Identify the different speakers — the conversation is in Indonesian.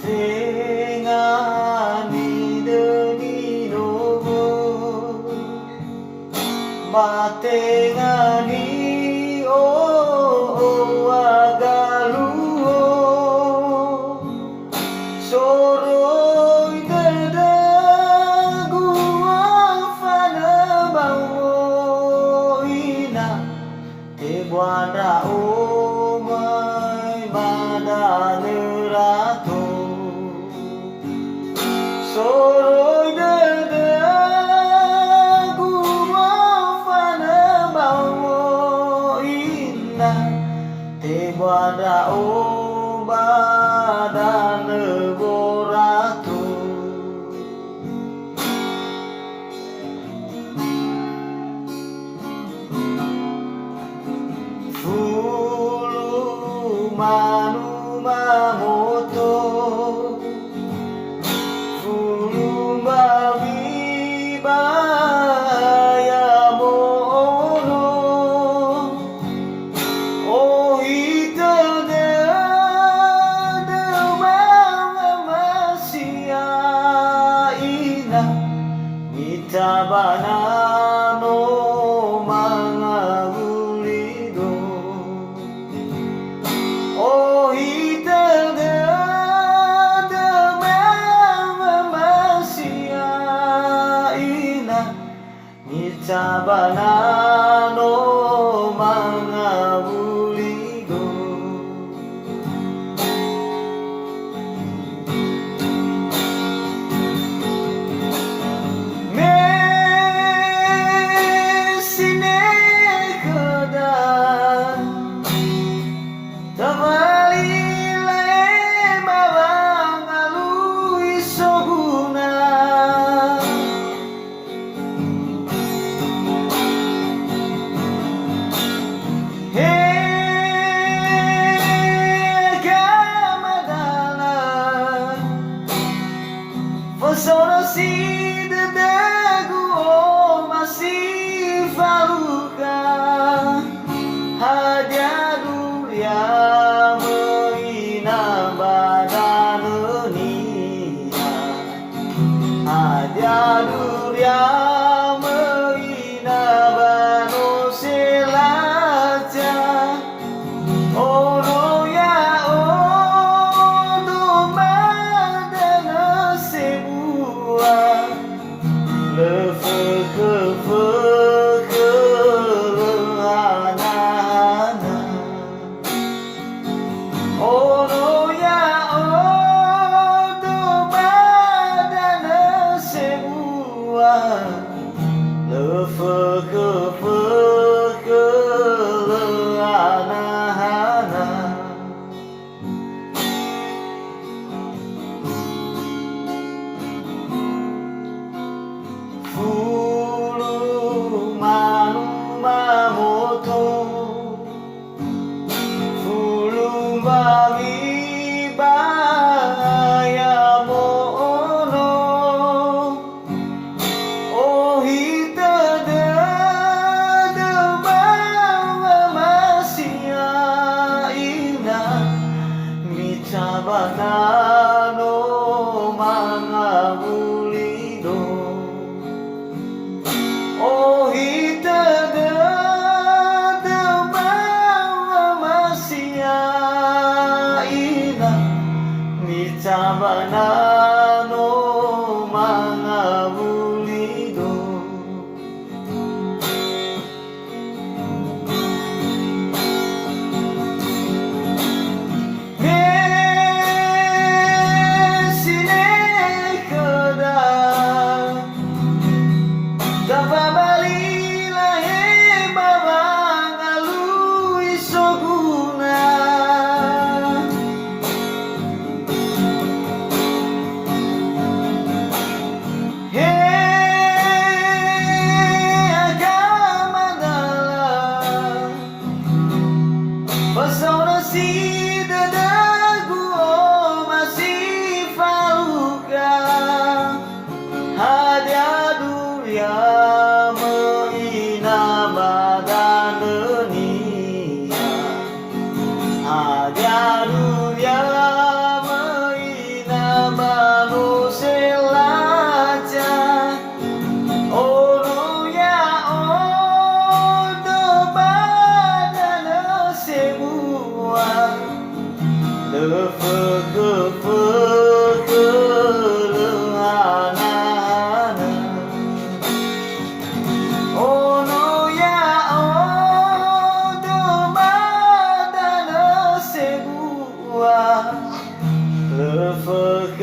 Speaker 1: Tengani deni nogo Matengani o agaluo Soroi dedagu afana bawoina Te buana omai madanerato Soroi dedagu afana bawoina Te buana madanerato Fulu manu mamoto Fulu bawi baya mono Oh ita de mama masia ina Mita banano mga gulido Oh ita de mama masia ina Mita banano mga gulido Sono si dedego masih faluka hadiadu ya meina badanunia hadiadu ya meina bano selaja ono ya Fulu manu mamoto Fulu bawi baya mono Oh hita de mama masia ina Mita banano mga bulido Oh ita de mama masia ina Mita banano mga bulido الفلك